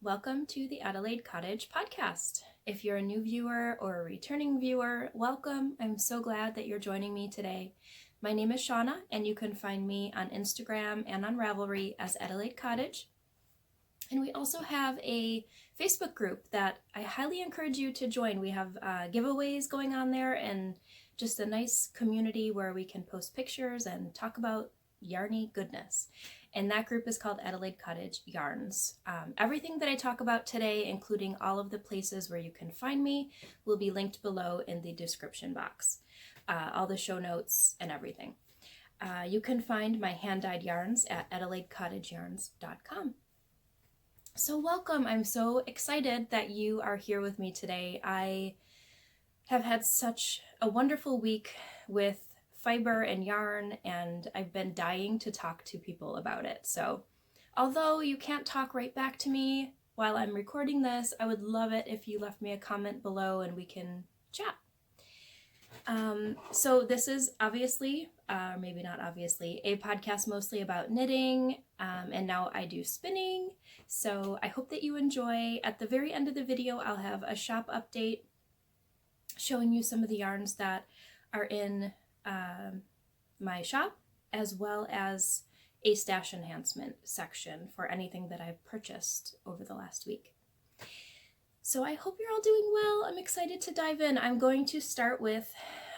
Welcome to the Adelaide Cottage podcast. If you're a new viewer or a returning viewer, welcome. I'm so glad that you're joining me today. My name is Shauna, and you can find me on Instagram and on Ravelry as Adelaide Cottage. And we also have a Facebook group that I highly encourage you to join. We have giveaways going on there and just a nice community where we can post pictures and talk about yarny goodness. And that group is called Adelaide Cottage Yarns. Everything that I talk about today, including all of the places where you can find me, will be linked below in the description box. All the show notes and everything. You can find my hand-dyed yarns at AdelaideCottageYarns.com. So welcome. I'm so excited that you are here with me today. I have had such a wonderful week with fiber and yarn, and I've been dying to talk to people about it. So although you can't talk right back to me while I'm recording this, I would love it if you left me a comment below and we can chat. So this is obviously, maybe not obviously, a podcast mostly about knitting, and now I do spinning. So I hope that you enjoy. At the very end of the video, I'll have a shop update showing you some of the yarns that are in my shop, as well as a stash enhancement section for anything that I've purchased over the last week. So I hope you're all doing well. I'm excited to dive in. I'm going to start with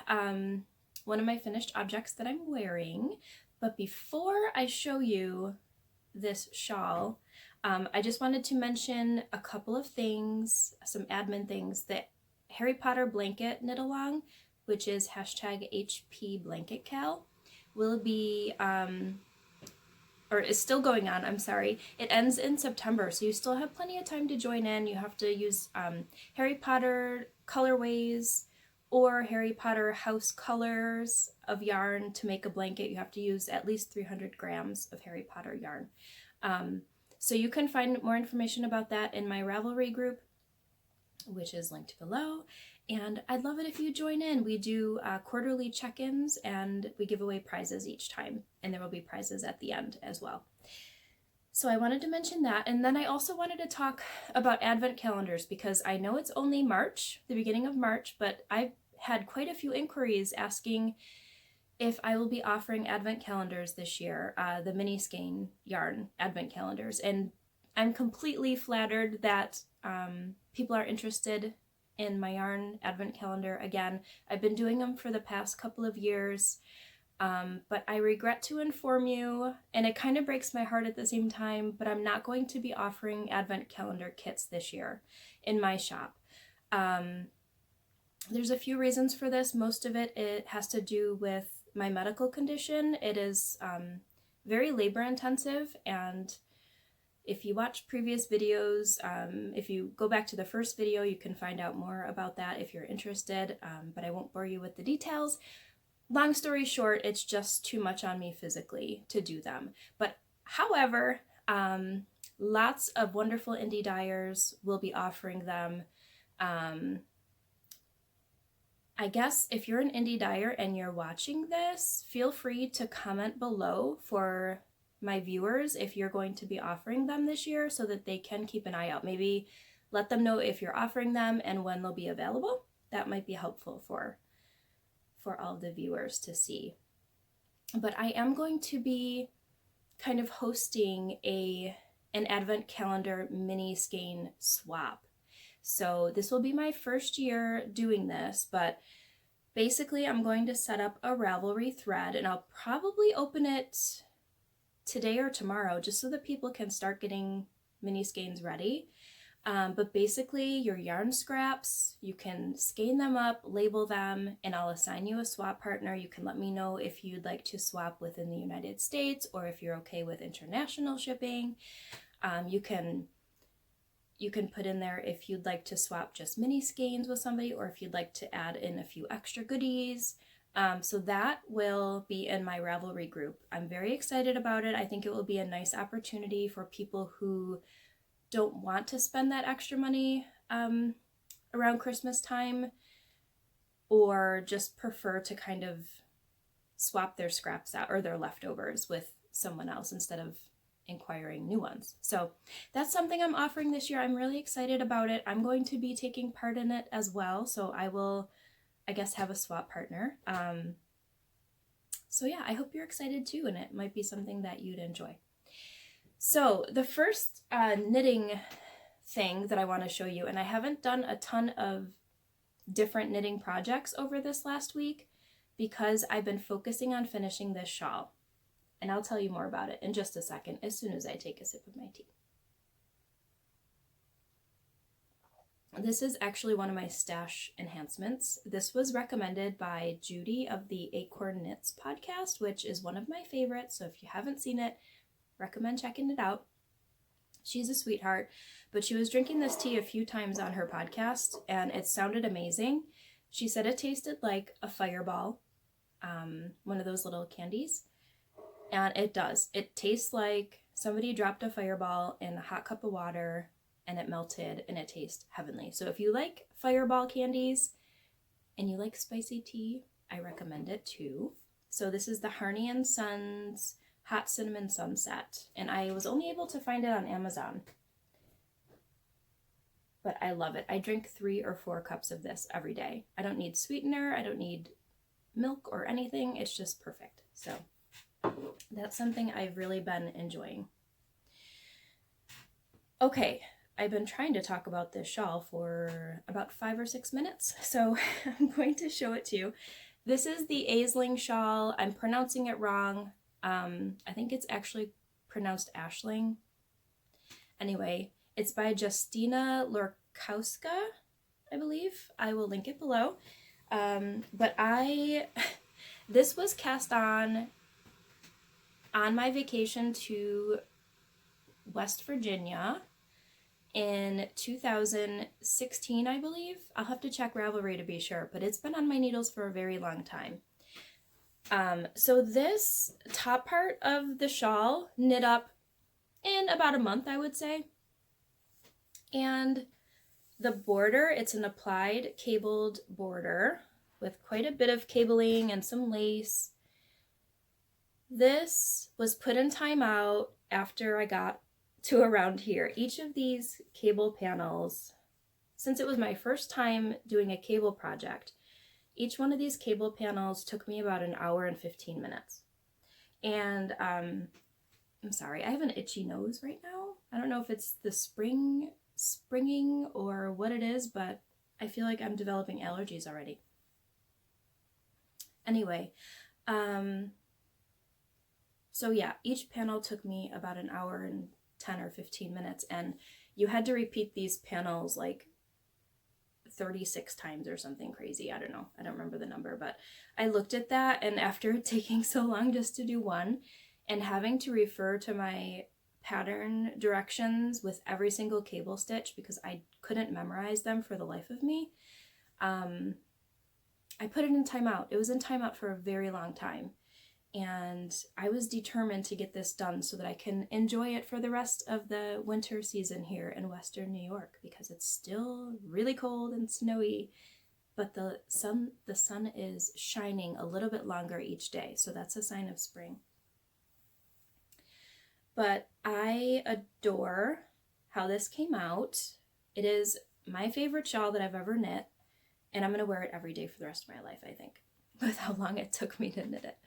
one of my finished objects that I'm wearing, but before I show you this shawl, I just wanted to mention a couple of things, some admin things. The Harry Potter blanket knit along, which is #HP Blanket Cal, will be, or is still going on, I'm sorry. It ends in September, so you still have plenty of time to join in. You have to use Harry Potter colorways or Harry Potter house colors of yarn to make a blanket. You have to use at least 300 grams of Harry Potter yarn. So you can find more information about that in my Ravelry group, which is linked below. And I'd love it if you join in. We do quarterly check-ins and we give away prizes each time. And there will be prizes at the end as well. So I wanted to mention that. And then I also wanted to talk about advent calendars because I know it's only March, the beginning of March, but I've had quite a few inquiries asking if I will be offering advent calendars this year, the Mini Skein yarn advent calendars. And I'm completely flattered that people are interested in my yarn advent calendar again. I've been doing them for the past couple of years, but I regret to inform you, and it kind of breaks my heart at the same time, but I'm not going to be offering advent calendar kits this year in my shop. There's a few reasons for this. Most of it has to do with my medical condition. It is very labor intensive, and if you watch previous videos, if you go back to the first video, you can find out more about that if you're interested, but I won't bore you with the details. Long story short, it's just too much on me physically to do them. But however, lots of wonderful indie dyers will be offering them. I guess if you're an indie dyer and you're watching this, feel free to comment below for my viewers if you're going to be offering them this year so that they can keep an eye out. Maybe let them know if you're offering them and when they'll be available. That might be helpful for all the viewers to see. But I am going to be kind of hosting an advent calendar mini skein swap. So this will be my first year doing this, but basically I'm going to set up a Ravelry thread and I'll probably open it today or tomorrow, just so that people can start getting mini skeins ready. But basically your yarn scraps, you can skein them up, label them, and I'll assign you a swap partner. You can let me know if you'd like to swap within the United States or if you're okay with international shipping. You can put in there if you'd like to swap just mini skeins with somebody or if you'd like to add in a few extra goodies. So that will be in my Ravelry group. I'm very excited about it. I think it will be a nice opportunity for people who don't want to spend that extra money around Christmas time, or just prefer to kind of swap their scraps out or their leftovers with someone else instead of inquiring new ones. So that's something I'm offering this year. I'm really excited about it. I'm going to be taking part in it as well. So I will, I guess, have a swap partner. So yeah, I hope you're excited too, and it might be something that you'd enjoy. So the first knitting thing that I want to show you, and I haven't done a ton of different knitting projects over this last week because I've been focusing on finishing this shawl. And I'll tell you more about it in just a second, as soon as I take a sip of my tea. This is actually one of my stash enhancements. This was recommended by Judy of the Acorn Knits podcast, which is one of my favorites. So if you haven't seen it, recommend checking it out. She's a sweetheart, but she was drinking this tea a few times on her podcast, and it sounded amazing. She said it tasted like a fireball, one of those little candies, and it does. It tastes like somebody dropped a fireball in a hot cup of water, and it melted, and it tastes heavenly. So if you like fireball candies, and you like spicy tea, I recommend it too. So this is the Harney & Sons Hot Cinnamon Sunset, and I was only able to find it on Amazon, but I love it. I drink 3 or 4 cups of this every day. I don't need sweetener, I don't need milk or anything, it's just perfect. So that's something I've really been enjoying. Okay, I've been trying to talk about this shawl for about 5 or 6 minutes, so I'm going to show it to you. This is the Aisling shawl. I'm pronouncing it wrong. I think it's actually pronounced Ashling. Anyway, it's by Justyna Lorkowska, I believe. I will link it below. But this was cast on my vacation to West Virginia in 2016, I believe. I'll have to check Ravelry to be sure, but it's been on my needles for a very long time. So this top part of the shawl knit up in about a month, I would say. And the border, it's an applied cabled border with quite a bit of cabling and some lace. This was put in timeout after I got to around here. Each of these cable panels, since it was my first time doing a cable project, each one of these cable panels took me about an hour and 15 minutes. And I'm sorry, I have an itchy nose right now. I don't know if it's the springing or what it is, but I feel like I'm developing allergies already. Anyway, so yeah, each panel took me about an hour and 10 or 15 minutes, and you had to repeat these panels like 36 times or something crazy. I don't know. I don't remember the number, but I looked at that, and after taking so long just to do one and having to refer to my pattern directions with every single cable stitch because I couldn't memorize them for the life of me, I put it in timeout. It was in timeout for a very long time, and I was determined to get this done so that I can enjoy it for the rest of the winter season here in Western New York, because it's still really cold and snowy, but the sun is shining a little bit longer each day, so that's a sign of spring. But I adore how this came out. It is my favorite shawl that I've ever knit, and I'm going to wear it every day for the rest of my life, I think, with how long it took me to knit it.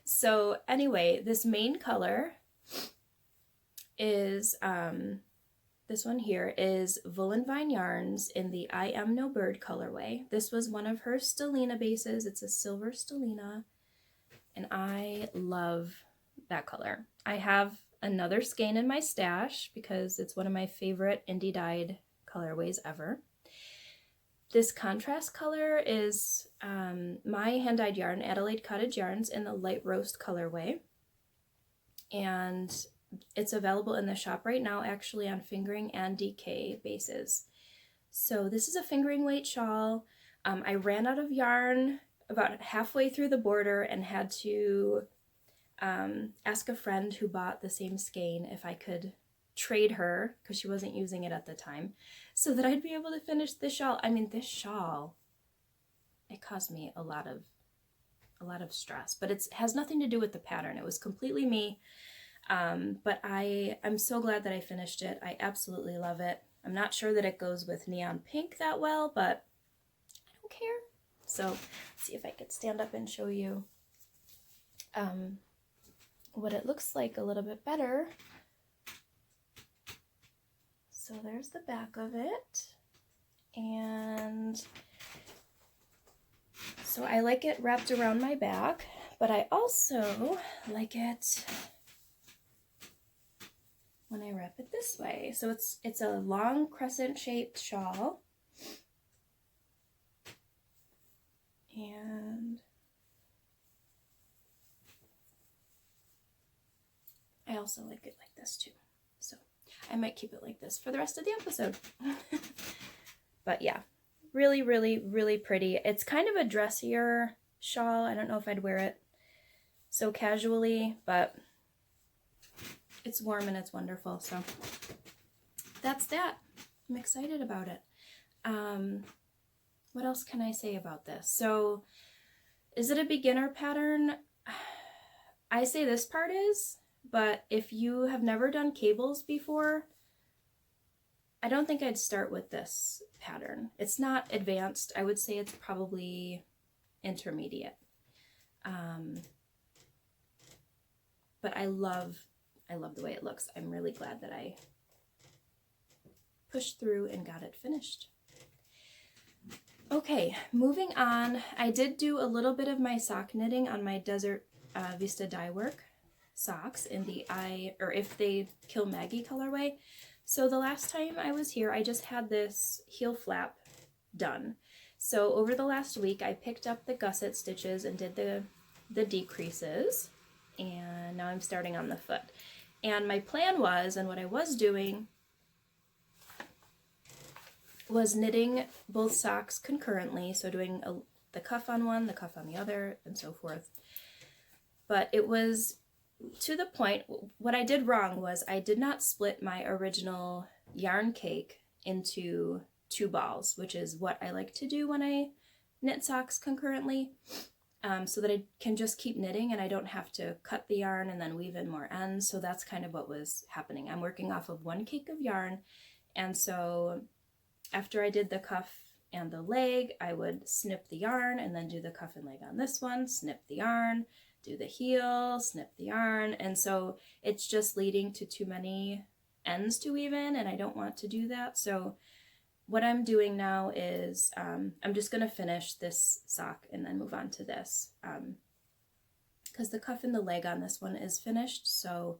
So anyway, this main color is, this one here is Woolen Vine Yarns in the I Am No Bird colorway. This was one of her Stellina bases. It's a silver Stellina, and I love that color. I have another skein in my stash because it's one of my favorite indie dyed colorways ever. This contrast color is my hand-dyed yarn, Adelaide Cottage yarns, in the light roast colorway, and it's available in the shop right now actually on fingering and DK bases. So this is a fingering weight shawl. I ran out of yarn about halfway through the border and had to ask a friend who bought the same skein if I could trade her, because she wasn't using it at the time, so that I'd be able to finish this shawl. I mean, this shawl, it caused me a lot of stress, but it has nothing to do with the pattern. It was completely me. But I'm so glad that I finished it. I absolutely love it. I'm not sure that it goes with neon pink that well, but I don't care. So let's see if I could stand up and show you what it looks like a little bit better. So there's the back of it. And so I like it wrapped around my back, but I also like it when I wrap it this way. So it's a long crescent shaped shawl. And I also like it like this too. So I might keep it like this for the rest of the episode. But yeah, really, really, really pretty. It's kind of a dressier shawl. I don't know if I'd wear it so casually, but it's warm and it's wonderful. So that's that. I'm excited about it. What else can I say about this? So is it a beginner pattern? I say this part is, but if you have never done cables before, I don't think I'd start with this pattern. It's not advanced. I would say it's probably intermediate. But I love the way it looks. I'm really glad that I pushed through and got it finished. Okay, moving on. I did do a little bit of my sock knitting on my Desert Vista dye work socks in the If They Kill Maggie colorway. So the last time I was here, I just had this heel flap done. So over the last week, I picked up the gusset stitches and did the decreases, and now I'm starting on the foot. And my plan was, and what I was doing, was knitting both socks concurrently, so doing the cuff on one, the cuff on the other, and so forth. But it was to the point, what I did wrong was I did not split my original yarn cake into 2 balls, which is what I like to do when I knit socks concurrently, so that I can just keep knitting and I don't have to cut the yarn and then weave in more ends. So that's kind of what was happening. I'm working off of 1 cake of yarn, and so after I did the cuff and the leg, I would snip the yarn and then do the cuff and leg on this one, snip the yarn, do the heel, snip the yarn, and so it's just leading to too many ends to weave in, and I don't want to do that. So what I'm doing now is I'm just going to finish this sock and then move on to this, because the cuff and the leg on this one is finished, so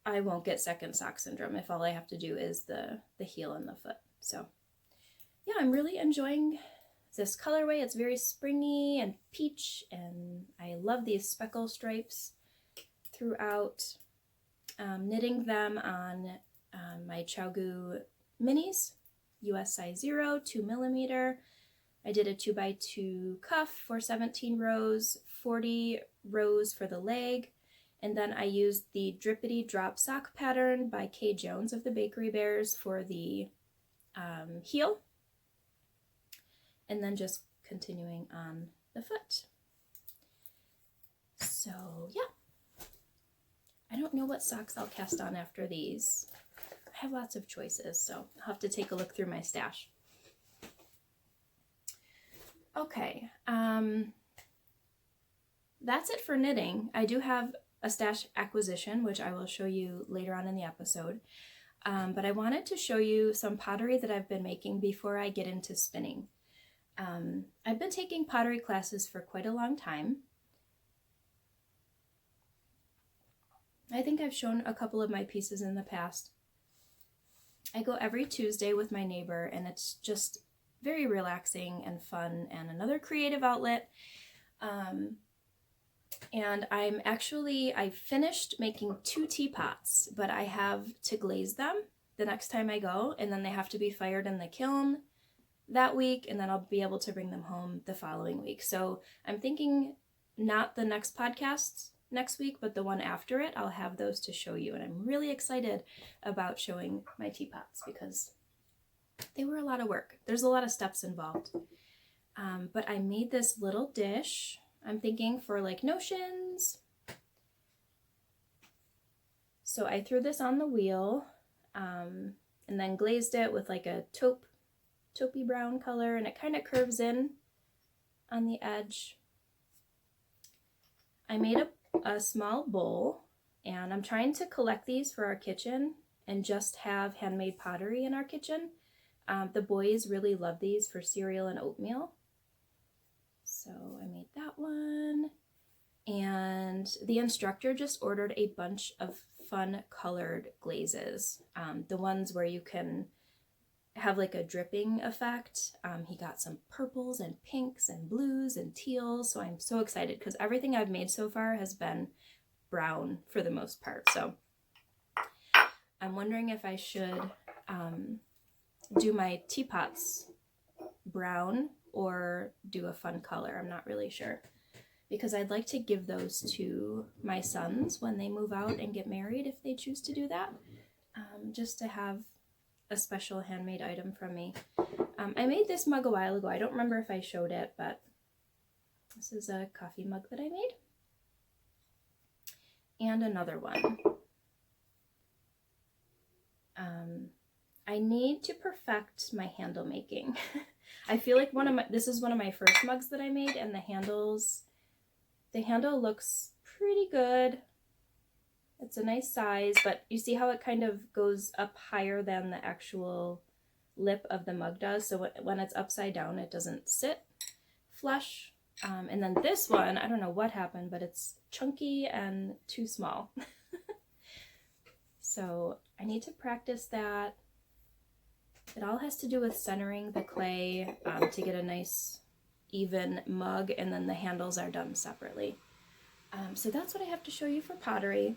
I won't get second sock syndrome if all I have to do is the heel and the foot. So yeah, I'm really enjoying this colorway. It's very springy and peach, and I love these speckle stripes throughout. Knitting them on my Chowgu minis, US size 0, 2mm. I did a 2x2 cuff for 17 rows, 40 rows for the leg, and then I used the Drippity drop sock pattern by Kay Jones of the Bakery Bears for the heel, and then just continuing on the foot. So yeah, I don't know what socks I'll cast on after these. I have lots of choices, so I'll have to take a look through my stash. Okay, that's it for knitting. I do have a stash acquisition, which I will show you later on in the episode. But I wanted to show you some pottery that I've been making before I get into spinning. I've been taking pottery classes for quite a long time. I think I've shown a couple of my pieces in the past. I go every Tuesday with my neighbor, and it's just very relaxing and fun and another creative outlet. And I finished making 2 teapots, but I have to glaze them the next time I go, and then they have to be fired in the kiln that week, and then I'll be able to bring them home the following week. So I'm thinking not the next podcast next week, but the one after it, I'll have those to show you. And I'm really excited about showing my teapots because they were a lot of work. There's a lot of steps involved. But I made this little dish, I'm thinking for like notions, So I threw this on the wheel and then glazed it with like a taupey brown color, and it kind of curves in on the edge. I made a small bowl, and I'm trying to collect these for our kitchen and just have handmade pottery in our kitchen. The boys really love these for cereal and oatmeal. So I made that one. And the instructor just ordered a bunch of fun colored glazes. The ones where you can have like a dripping effect. He got some purples and pinks and blues and teals. So I'm so excited because everything I've made so far has been brown for the most part. So I'm wondering if I should do my teapots brown or do a fun color. I'm not really sure, because I'd like to give those to my sons when they move out and get married, if they choose to do that, just to have a special handmade item from me. I made this mug a while ago. I don't remember if I showed it, but this is a coffee mug that I made. And another one. I need to perfect my handle making. I feel like this is one of my first mugs that I made, and the handle looks pretty good. It's a nice size, but you see how it kind of goes up higher than the actual lip of the mug does. So when it's upside down, it doesn't sit flush. And then this one, I don't know what happened, but it's chunky and too small. So I need to practice that. It all has to do with centering the clay to get a nice even mug, and then the handles are done separately. So that's what I have to show you for pottery.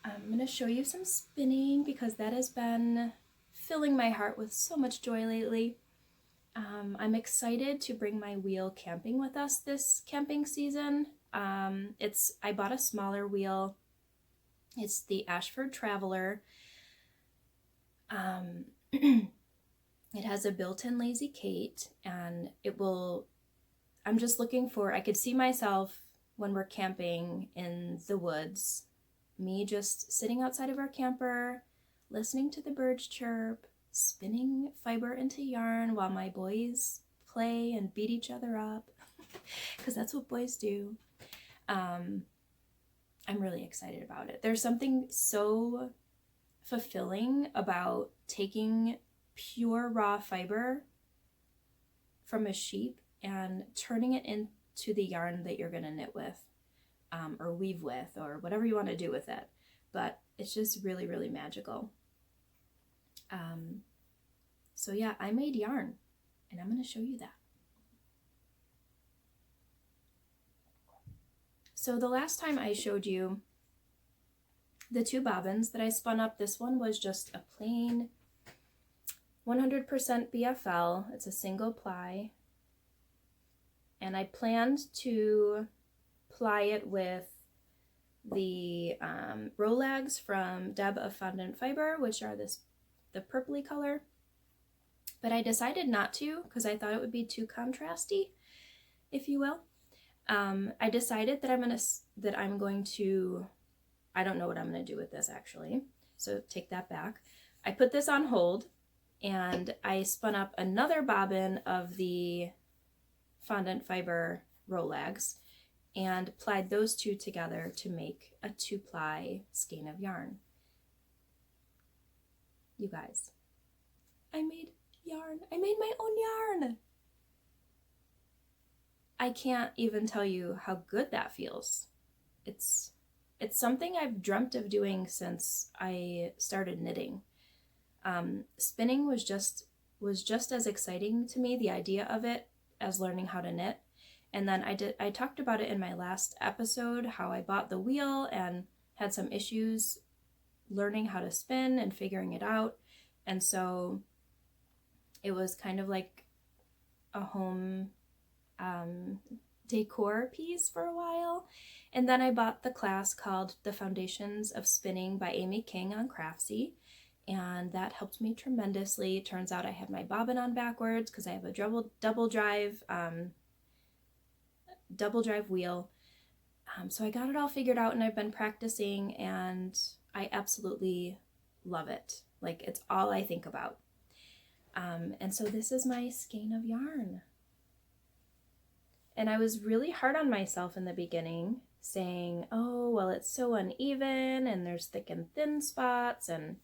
I'm going to show you some spinning because that has been filling my heart with so much joy lately. I'm excited to bring my wheel camping with us this camping season. I bought a smaller wheel. It's the Ashford Traveller. It has a built-in Lazy Kate, and I'm just looking for, I could see myself when we're camping in the woods, me just sitting outside of our camper, listening to the birds chirp, spinning fiber into yarn while my boys play and beat each other up, because that's what boys do. I'm really excited about it. There's something so fulfilling about taking pure raw fiber from a sheep and turning it into the yarn that you're going to knit with, or weave with, or whatever you want to do with it. But it's just really, really magical. So yeah, I made yarn, and I'm going to show you that. So the last time I showed you the two bobbins that I spun up, this one was just a plain 100% BFL. It's a single ply. And I planned to ply it with the Rolags from Deb of Fondant Fiber, which are the purpley color. But I decided not to because I thought it would be too contrasty, if you will. I decided that I'm going to, I don't know what I'm going to do with this actually, so take that back. I put this on hold, and I spun up another bobbin of the Fondant Fiber Rolags and plied those two together to make a 2-ply skein of yarn. You guys, I made yarn. I made my own yarn. I can't even tell you how good that feels. It's something I've dreamt of doing since I started knitting. Spinning was just as exciting to me, the idea of it, as learning how to knit. And then I talked about it in my last episode, how I bought the wheel and had some issues learning how to spin and figuring it out. And so it was kind of like a home decor piece for a while. And then I bought the class called The Foundations of Spinning by Amy King on CRAFTSY. And that helped me tremendously. It turns out I had my bobbin on backwards because I have a double drive wheel. So I got it all figured out, and I've been practicing, and I absolutely love it. Like, it's all I think about. And so this is my skein of yarn. And I was really hard on myself in the beginning, saying, oh, well, it's so uneven, and there's thick and thin spots, and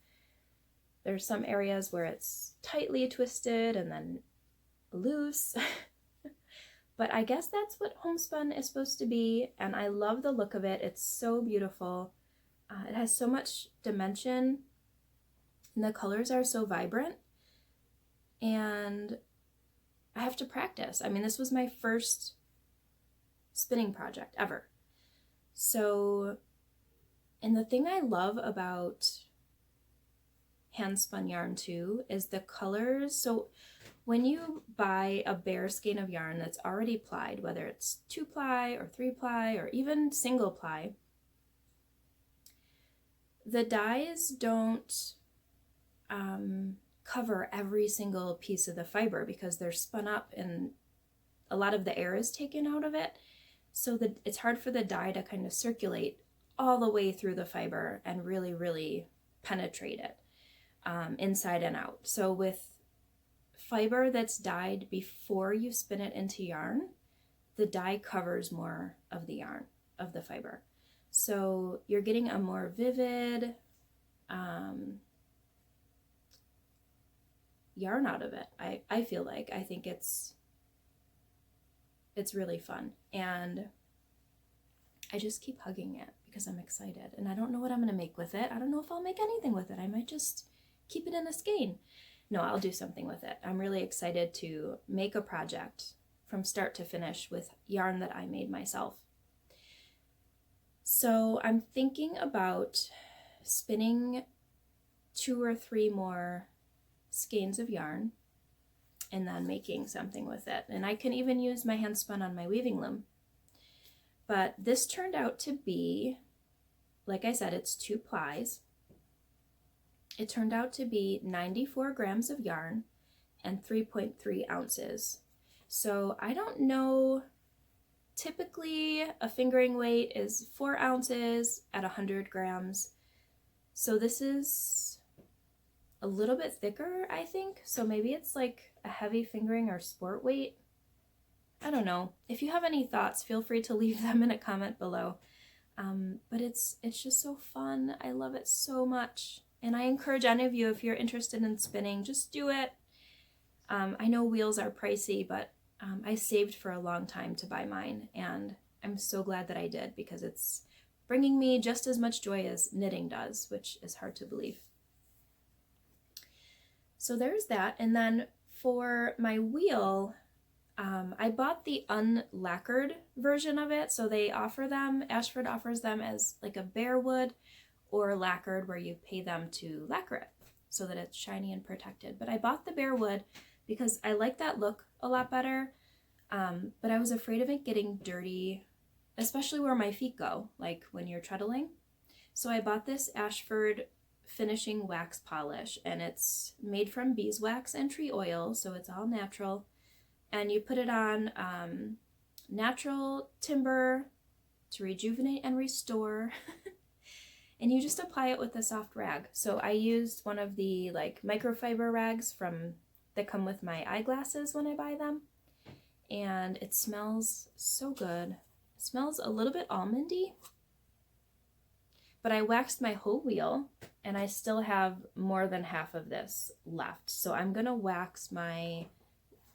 there's some areas where it's tightly twisted and then loose. But I guess that's what homespun is supposed to be, and I love the look of it. It's so beautiful. It has so much dimension, and the colors are so vibrant, and I have to practice. I mean, this was my first spinning project ever. So, and the thing I love about hand spun yarn too is the colors. So when you buy a bare skein of yarn that's already plied, whether it's 2-ply or 3-ply or even single ply, the dyes don't cover every single piece of the fiber because they're spun up and a lot of the air is taken out of it. So that it's hard for the dye to kind of circulate all the way through the fiber and really, really penetrate it inside and out. So with fiber that's dyed before you spin it into yarn, the dye covers more of the yarn, of the fiber. So you're getting a more vivid yarn out of it. I feel like. I think it's really fun, and I just keep hugging it because I'm excited, and I don't know what I'm going to make with it. I don't know if I'll make anything with it. I might just keep it in a skein. No, I'll do something with it. I'm really excited to make a project from start to finish with yarn that I made myself. So I'm thinking about spinning 2 or 3 more skeins of yarn and then making something with it. And I can even use my hand spun on my weaving loom. But this turned out to be, like I said, it's 2 plies. It turned out to be 94 grams of yarn and 3.3 ounces. So I don't know, typically a fingering weight is 4 ounces at 100 grams. So this is a little bit thicker, I think. So maybe it's like a heavy fingering or sport weight. I don't know. If you have any thoughts, feel free to leave them in a comment below. But it's just so fun. I love it so much. And I encourage any of you, if you're interested in spinning, just do it. I know wheels are pricey, but I saved for a long time to buy mine. And I'm so glad that I did because it's bringing me just as much joy as knitting does, which is hard to believe. So there's that. And then for my wheel, I bought the unlacquered version of it. So they offer them, Ashford offers them as like a bare wood or lacquered, where you pay them to lacquer it so that it's shiny and protected. But I bought the bare wood because I like that look a lot better. But I was afraid of it getting dirty, especially where my feet go, like when you're treadling. So I bought this Ashford finishing wax polish, and it's made from beeswax and tree oil, so it's all natural. And you put it on natural timber to rejuvenate and restore. And you just apply it with a soft rag. So I used one of the like microfiber rags that come with my eyeglasses when I buy them. And it smells so good. It smells a little bit almondy. But I waxed my whole wheel and I still have more than half of this left. So I'm gonna wax my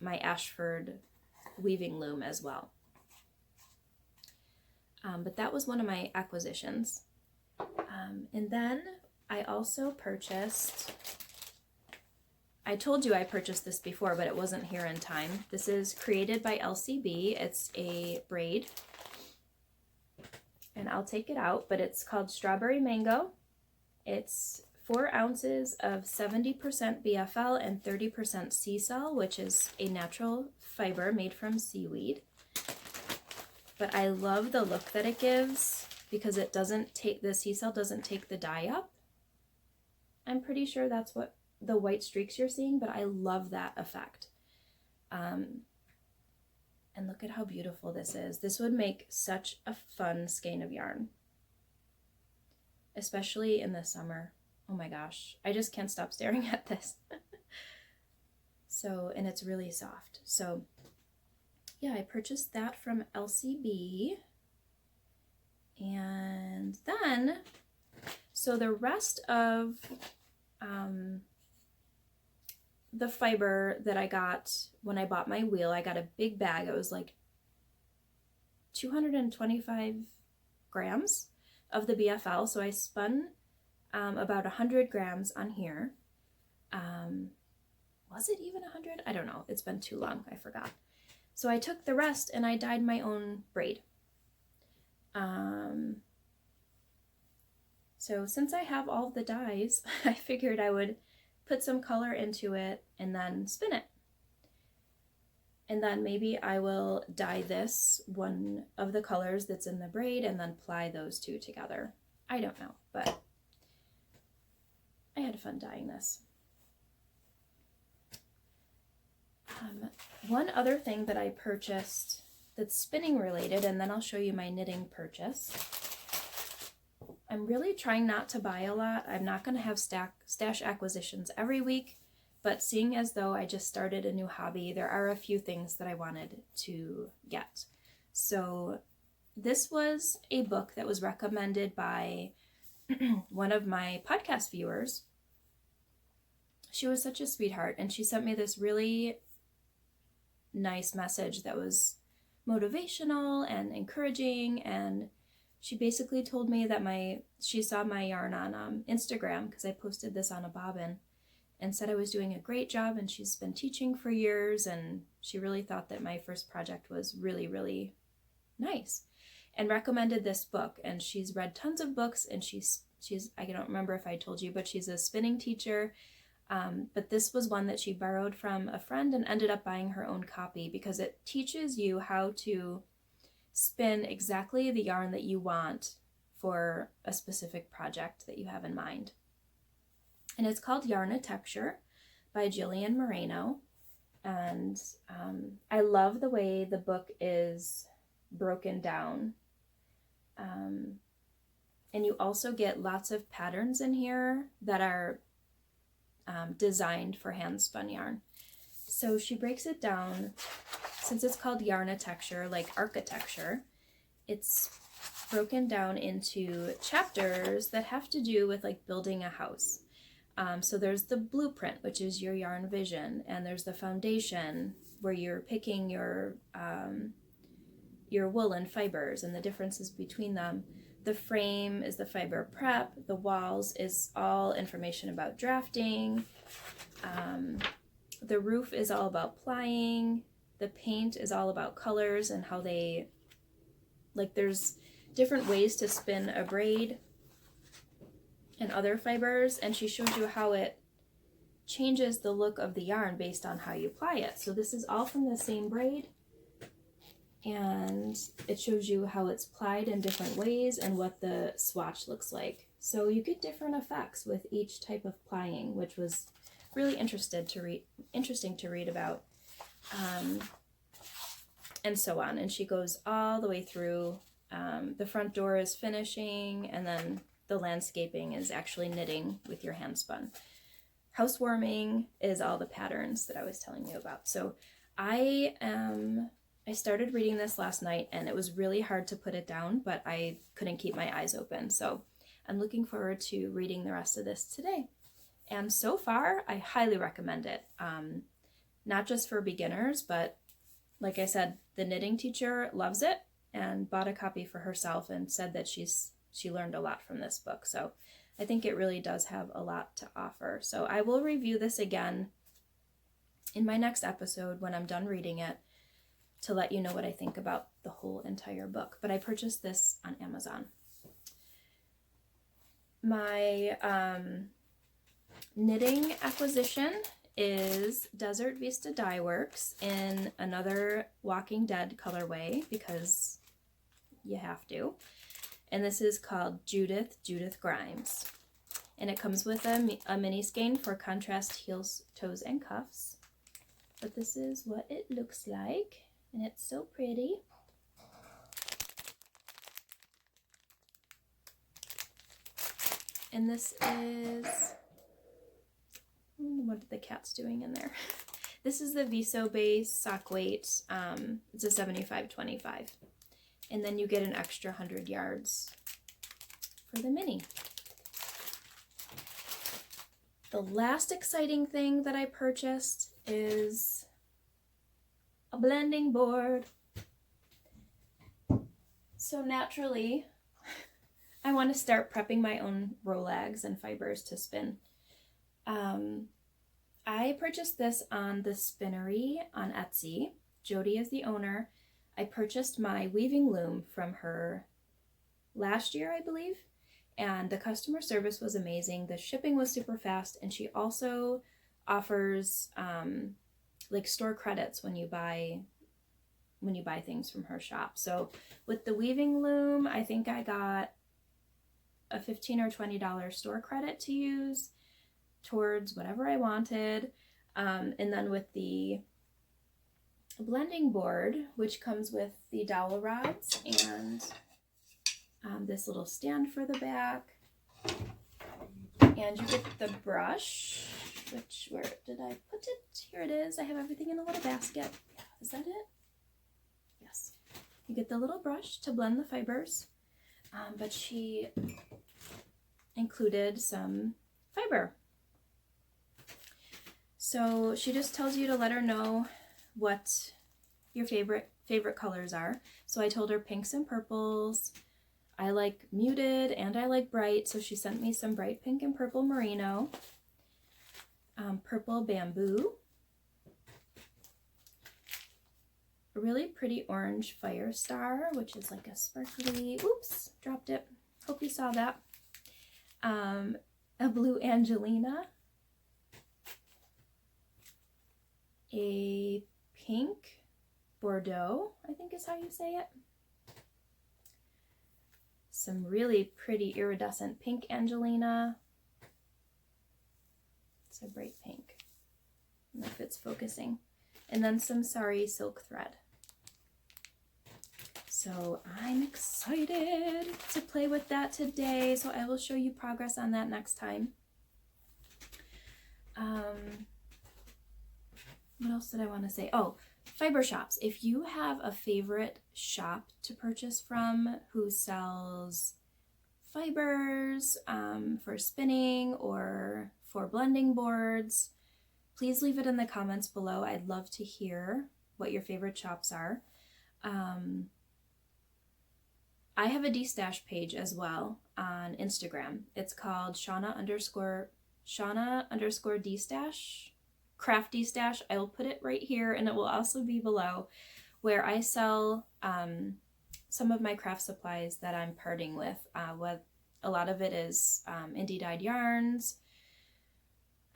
Ashford weaving loom as well. But that was one of my acquisitions. And then I also purchased, I told you I purchased this before, but it wasn't here in time. This is created by LCB. It's a braid. And I'll take it out, but it's called Strawberry Mango. It's 4 ounces of 70% BFL and 30% sea cell, which is a natural fiber made from seaweed. But I love the look that it gives because it doesn't take, the sea cell doesn't take the dye up. I'm pretty sure that's what the white streaks you're seeing, but I love that effect. And look at how beautiful this is. This would make such a fun skein of yarn. especially in the summer. Oh my gosh, I just can't stop staring at this. So, and it's really soft. So yeah, I purchased that from LCB. And then, so the rest of the fiber that I got when I bought my wheel, I got a big bag. It was like 225 grams of the BFL. So I spun about 100 grams on here. Was it even 100? I don't know. It's been too long. I forgot. So I took the rest and I dyed my own braid. So since I have all of the dyes, I figured I would put some color into it and then spin it. And then maybe I will dye this one of the colors that's in the braid and then ply those two together. I don't know, but I had fun dyeing this. One other thing that I purchased that's spinning related, and then I'll show you my knitting purchase. I'm really trying not to buy a lot. I'm not going to have stash acquisitions every week, but seeing as though I just started a new hobby, there are a few things that I wanted to get. So this was a book that was recommended by one of my podcast viewers. She was such a sweetheart, and she sent me this really nice message that was motivational and encouraging, and she basically told me that she saw my yarn on Instagram because I posted this on a bobbin, and said I was doing a great job, and she's been teaching for years, and she really thought that my first project was really, really nice, and recommended this book. And she's read tons of books, and she's I don't remember if I told you, but she's a spinning teacher. But this was one that she borrowed from a friend and ended up buying her own copy because it teaches you how to spin exactly the yarn that you want for a specific project that you have in mind. And it's called Yarn-A-Texture by Jillian Moreno. And I love the way the book is broken down. And you also get lots of patterns in here that are designed for hand spun yarn. So she breaks it down, since it's called Yarn-A-Texture, like architecture, it's broken down into chapters that have to do with like building a house. So there's the blueprint, which is your yarn vision, and there's the foundation where you're picking your woolen fibers and the differences between them. The frame is the fiber prep. The walls is all information about drafting. The roof is all about plying. The paint is all about colors and how they, like, there's different ways to spin a braid and other fibers, and she shows you how it changes the look of the yarn based on how you ply it. So this is all from the same braid, and it shows you how it's plied in different ways and what the swatch looks like. So you get different effects with each type of plying, which was really interesting to read about, and so on. And she goes all the way through. The front door is finishing, and then the landscaping is actually knitting with your hand spun. Housewarming is all the patterns that I was telling you about. So I started reading this last night, and it was really hard to put it down, but I couldn't keep my eyes open. So I'm looking forward to reading the rest of this today. And so far, I highly recommend it. Not just for beginners, but like I said, the knitting teacher loves it and bought a copy for herself and said that she learned a lot from this book. So I think it really does have a lot to offer. So I will review this again in my next episode when I'm done reading it to let you know what I think about the whole entire book. But I purchased this on Amazon. My knitting acquisition is Desert Vista Dye Works in another Walking Dead colorway, because you have to. And this is called Judith Grimes. And it comes with a mini skein for contrast heels, toes, and cuffs. But this is what it looks like, and it's so pretty. And this is, what are the cats doing in there? This is the Viso base sock weight. It's a 75-25. And then you get an extra 100 yards for the mini. The last exciting thing that I purchased is a blending board. So naturally, I want to start prepping my own rolags and fibers to spin. I purchased this on the Spinnery on Etsy. Jody is the owner. I purchased my weaving loom from her last year, I believe, and the customer service was amazing. The shipping was super fast, and she also offers like store credits when you buy things from her shop. So with the weaving loom, I think I got a $15 or $20 store credit to use towards whatever I wanted. And then with the blending board, which comes with the dowel rods and this little stand for the back, and you get the brush, which, where did I put it? Here it is. I have everything in a little basket. Yeah, is that it? Yes. You get the little brush to blend the fibers, but she included some fiber. So she just tells you to let her know what your favorite colors are. So I told her pinks and purples. I like muted and I like bright, so she sent me some bright pink and purple merino, purple bamboo, a really pretty orange fire star, which is like a sparkly, oops, dropped it, hope you saw that, a blue Angelina, a pink Bordeaux, I think is how you say it, some really pretty iridescent pink Angelina. It's a bright pink. I don't know if it's focusing. And then some sari silk thread. So I'm excited to play with that today. So I will show you progress on that next time. What else did I want to say? Oh, fiber shops. If you have a favorite shop to purchase from who sells fibers for spinning or for blending boards, please leave it in the comments below. I'd love to hear what your favorite shops are. I have a Destash page as well on Instagram. It's called Shauna_Destash. Crafty Stash. I will put it right here, and it will also be below, where I sell some of my craft supplies that I'm parting with. What a lot of it is indie dyed yarns.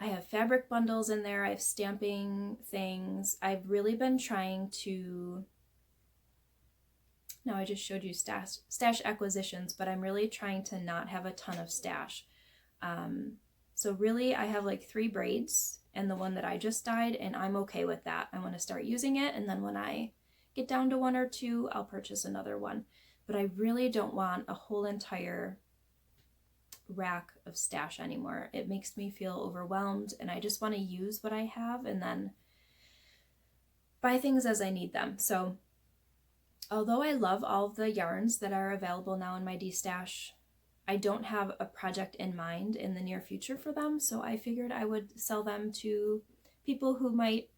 I have fabric bundles in there. I have stamping things. I've really been trying to. Now I just showed you stash acquisitions, but I'm really trying to not have a ton of stash. So really, I have like 3 braids and the one that I just dyed, and I'm okay with that. I want to start using it, and then when I get down to 1 or 2, I'll purchase another one. But I really don't want a whole entire rack of stash anymore. It makes me feel overwhelmed, and I just want to use what I have and then buy things as I need them. So although I love all the yarns that are available now in my Destash, I don't have a project in mind in the near future for them, so I figured I would sell them to people who might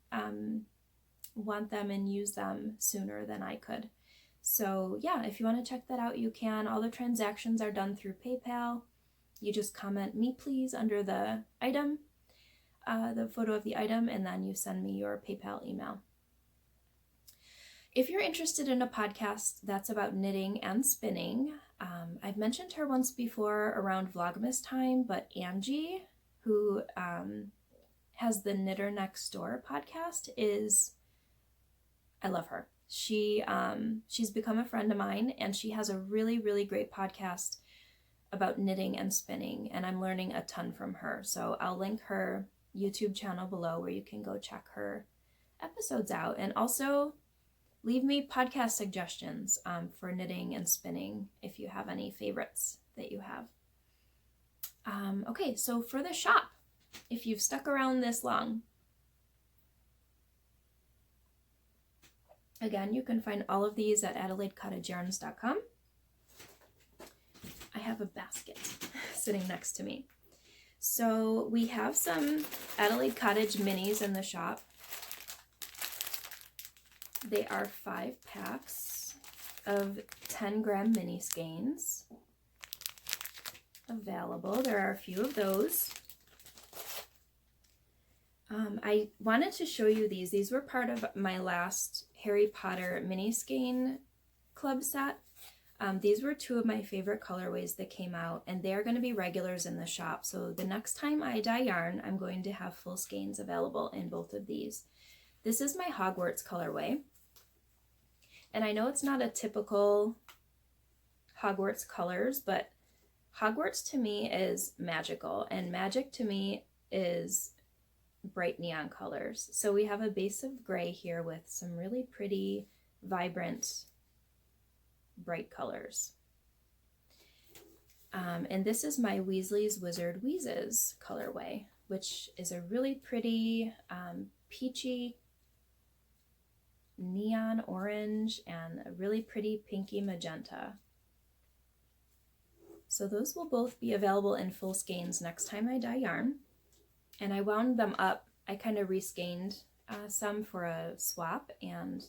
want them and use them sooner than I could. So yeah, if you want to check that out, you can. All the transactions are done through PayPal. You just comment "me please" under the item, the photo of the item, and then you send me your PayPal email. If you're interested in a podcast that's about knitting and spinning, I've mentioned her once before around Vlogmas time, but Angie, who has the Knitter Nextdoor podcast, I love her. She's become a friend of mine, and she has a really, really great podcast about knitting and spinning, and I'm learning a ton from her. So I'll link her YouTube channel below where you can go check her episodes out, and also leave me podcast suggestions for knitting and spinning if you have any favorites that you have. Okay, so for the shop, if you've stuck around this long, again, you can find all of these at AdelaideCottageYarns.com. I have a basket sitting next to me. So we have some Adelaide Cottage minis in the shop. They are 5 packs of 10-gram mini skeins available. There are a few of those. I wanted to show you these. These were part of my last Harry Potter Mini Skein Club set. These were 2 of my favorite colorways that came out, and they are going to be regulars in the shop. So the next time I dye yarn, I'm going to have full skeins available in both of these. This is my Hogwarts colorway. And I know it's not a typical Hogwarts colors, but Hogwarts to me is magical, and magic to me is bright neon colors. So we have a base of gray here with some really pretty, vibrant, bright colors. And this is my Weasley's Wizard Wheezes colorway, which is a really pretty peachy neon orange and a really pretty pinky magenta. So those will both be available in full skeins next time I dye yarn. And I wound them up. I kind of reskeined some for a swap, and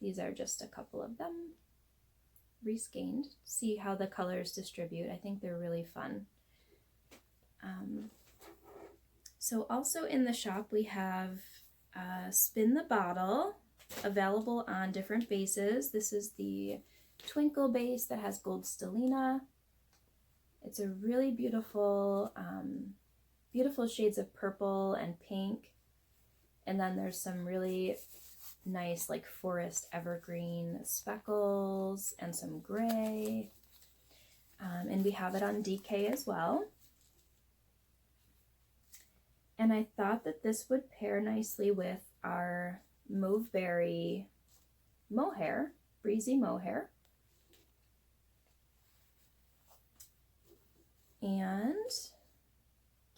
these are just a couple of them reskeined. See how the colors distribute. I think they're really fun. So also in the shop we have Spin the Bottle available on different bases. This is the Twinkle base that has gold stellina. It's a really beautiful, beautiful shades of purple and pink. And then there's some really nice like forest evergreen speckles and some gray. And we have it on DK as well. And I thought that this would pair nicely with our Mauveberry mohair, breezy mohair. And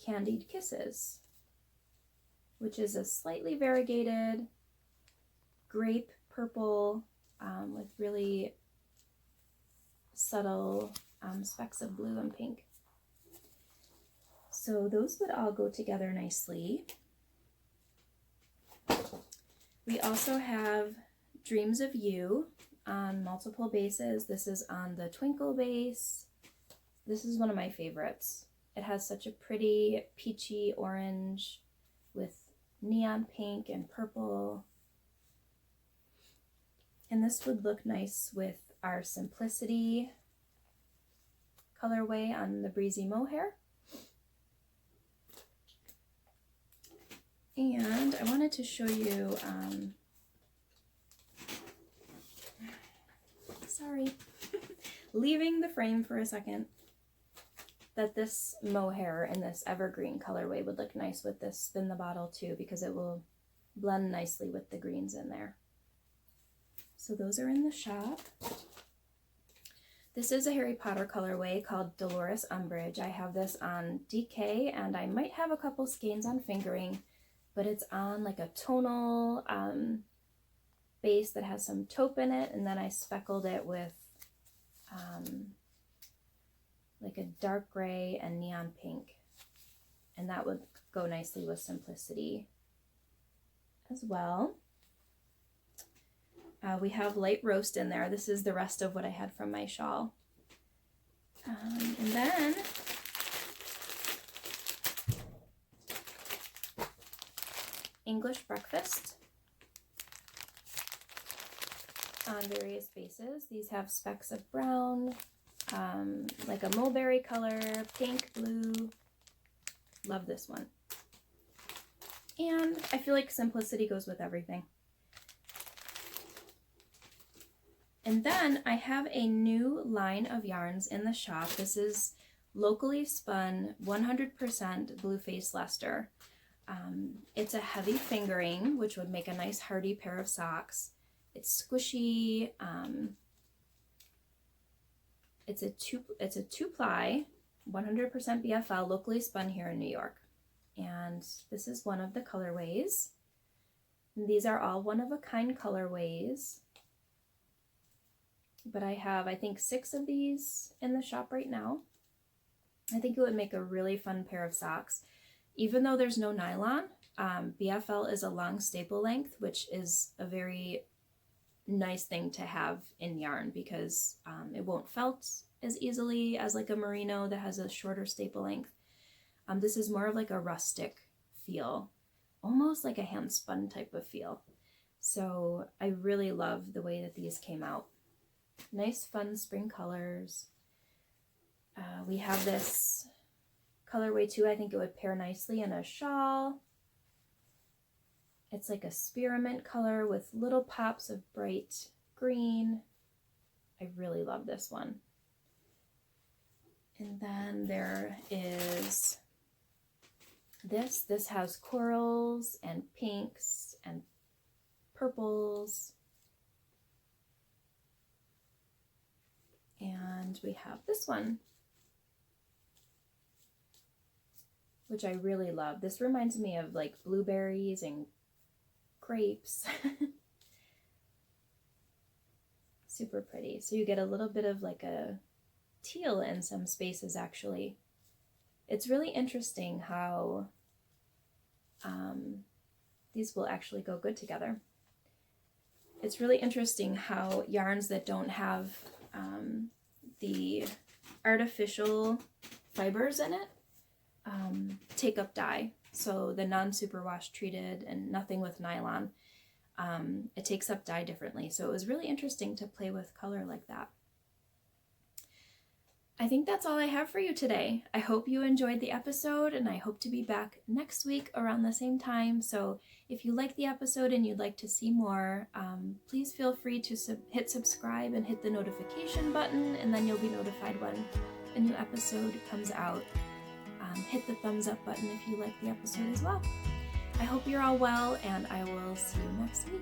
Candied Kisses, which is a slightly variegated grape purple with really subtle specks of blue and pink. So those would all go together nicely. We also have Dreams of You on multiple bases. This is on the Twinkle base. This is one of my favorites. It has such a pretty peachy orange with neon pink and purple. And this would look nice with our Simplicity colorway on the breezy mohair. And I wanted to show you, sorry, leaving the frame for a second, that this mohair in this evergreen colorway would look nice with this Spin the Bottle too, because it will blend nicely with the greens in there. So those are in the shop. This is a Harry Potter colorway called Dolores Umbridge. I have this on DK, and I might have a couple skeins on fingering, but it's on like a tonal base that has some taupe in it, and then I speckled it with like a dark gray and neon pink, and that would go nicely with Simplicity as well. We have Light Roast in there. This is the rest of what I had from my shawl. And then English Breakfast on various bases. These have specks of brown, like a mulberry color, pink, blue. Love this one. And I feel like Simplicity goes with everything. And then I have a new line of yarns in the shop. This is locally spun 100% Blue Face Leicester. It's a heavy fingering, which would make a nice hardy pair of socks. It's squishy. It's a two-ply 100% BFL, locally spun here in New York. And this is one of the colorways. And these are all one-of-a-kind colorways. But I have, I think, 6 of these in the shop right now. I think it would make a really fun pair of socks. Even though there's no nylon, BFL is a long staple length, which is a very nice thing to have in yarn because it won't felt as easily as like a merino that has a shorter staple length. This is more of like a rustic feel, almost like a hand spun type of feel. So I really love the way that these came out. Nice fun spring colors. We have this colorway too. I think it would pair nicely in a shawl. It's like a spearmint color with little pops of bright green. I really love this one. And then there is this. This has corals and pinks and purples. And we have this one, which I really love. This reminds me of like blueberries and grapes. Super pretty. So you get a little bit of like a teal in some spaces actually. It's really interesting how these will actually go good together. It's really interesting how yarns that don't have the artificial fibers in it take up dye. So the non-superwash treated and nothing with nylon, it takes up dye differently. So it was really interesting to play with color like that. I think that's all I have for you today. I hope you enjoyed the episode, and I hope to be back next week around the same time. So if you like the episode and you'd like to see more, please feel free to hit subscribe and hit the notification button, and then you'll be notified when a new episode comes out. Hit the thumbs up button if you like the episode as well. I hope you're all well, and I will see you next week.